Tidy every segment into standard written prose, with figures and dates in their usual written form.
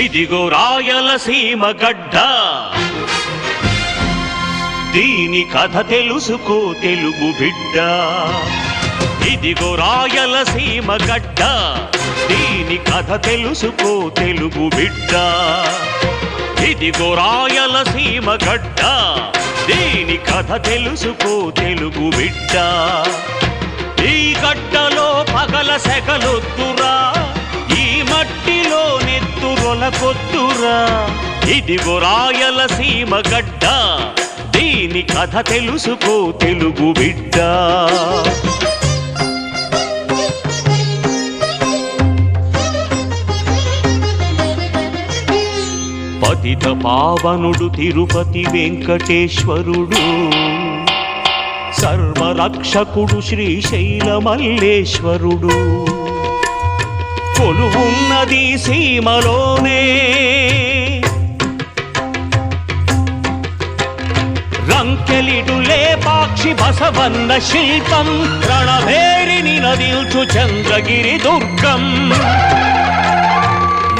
ఇదిగో రాయలసీమ గడ్డ, దీని కథ తెలుసుకో తెలుగు బిడ్డ. ఇదిగో రాయలసీమ గడ్డ, దీని కథ తెలుసుకో తెలుగు బిడ్డ. ఇదిగో రాయలసీమ గడ్డ, దీని కథ తెలుసుకో తెలుగు బిడ్డ. ఈ గడ్డలో పగల సెగలొద్దురా, ఈ మట్టిలో నెత్తురొలకొద్దురా. ఇదిగో రాయలసీమ గడ్డ, దీని కథ తెలుసుకో తెలుగు బిడ్డ. పతిత పావనుడు తిరుపతి వెంకటేశ్వరుడు, సర్వరక్షకుడు శ్రీశైల మల్లేశ్వరుడు. కొలువున్నది సీమలోనే, రంకెలిడులే పాక్షి బసవన్న శిల్పం, రణభేరిని నదిల్చు చంద్రగిరి దుర్గం.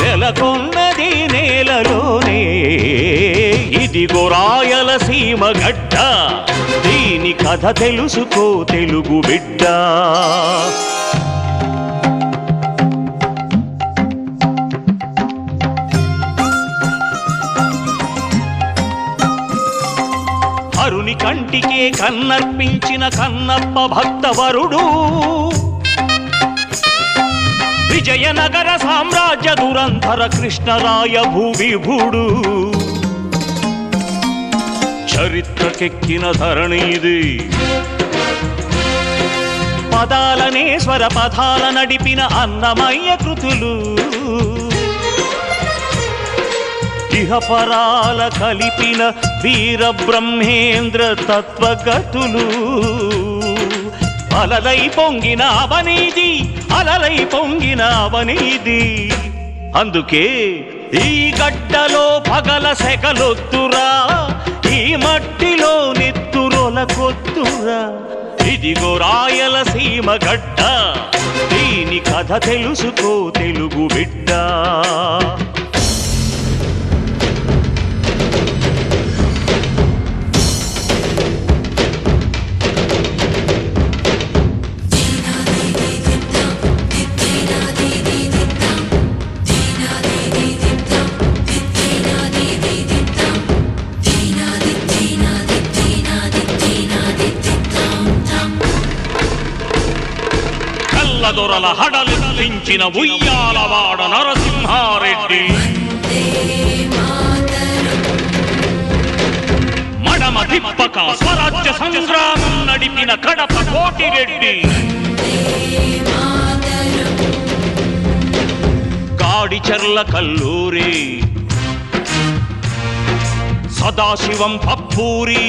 నెలకొన్నది నేలలోనే, ఇదిగో రాయలసీమ గడ్డ, దీని కథ తెలుసుకో తెలుగు బిడ్డ. హరుని కంటికే కన్నర్పించిన కన్నప్ప భక్తవరుడు, విజయనగర సామ్రాజ్య దురంధర కృష్ణరాయ భూవిభుడు. చరిత్రకెక్కిన ధరణిది, పదాలనే స్వర పదాల నడిపిన అన్నమయ్య కృతులు. ఇహపరాల కలిపిన వీర బ్రహ్మేంద్ర తత్వగతులు. అలలై పొంగిన అవనీది, అలలై పొంగిన అవనీది. అందుకే ఈ గడ్డలో పగల సెగలొద్దురా, ఈ మట్టిలో నెత్తురొలకొద్దురా. ఇదిగో రాయలసీమ గడ్డ, దీని కథ తెలుసుకో తెలుగు బిడ్డ. దొరల హడలించిన ఉయ్యాలవాడ నరసింహారెడ్డి, మడమ తిప్పక స్వరాజ్య సంగ్రామం నడిపిన కడప కోటిరెడ్డి. కాడిచెర్ల కల్లూరి, సదాశివం పప్పూరి,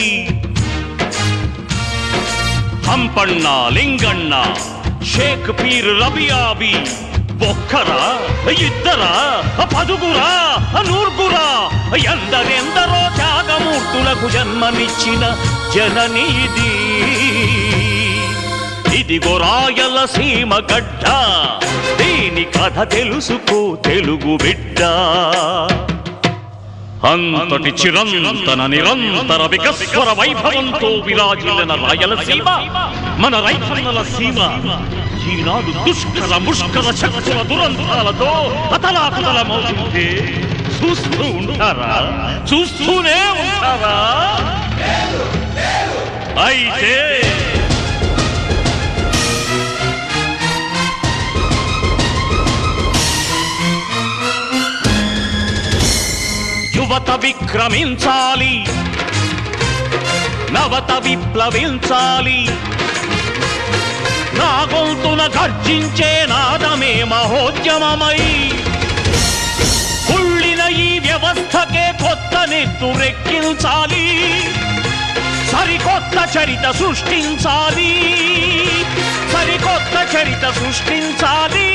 హంపಣ್ణ లింగಣ್ణ, షేక్ పీర్ రబియాబి. ఒక్కరా ఇద్దరా పదుగురా నూర్గురా, ఎందరెందరో త్యాగమూర్తులకు జన్మనిచ్చిన జననీది. ఇదిగో రాయలసీమ గడ్డ, దీని కథ తెలుసుకో తెలుగు బిడ్డ. అంతటి చిరంతన నిరంతర వికస్వర వైభవంతో విరాజిల్లిన రాయలసీమ మన రైతన్నల సీమ. ఈనాడు దుష్కర ముష్కర శక్తుల దురంతాలతో అతలాకుతలమవుతుంటే చూస్తూ ఉంటారా? చూస్తూనే ఉంటారా? అయితే యువత విక్రమించాలి, నవత విప్లవించాలి. నా గొంతున గర్జించే నాదమే మహోద్యమమై, కుళ్ళిన ఈ వ్యవస్థకే కొత్త నెత్తురెక్కించాలి. సరికొత్త చరిత సృష్టించాలి, సరికొత్త చరిత సృష్టించాలి.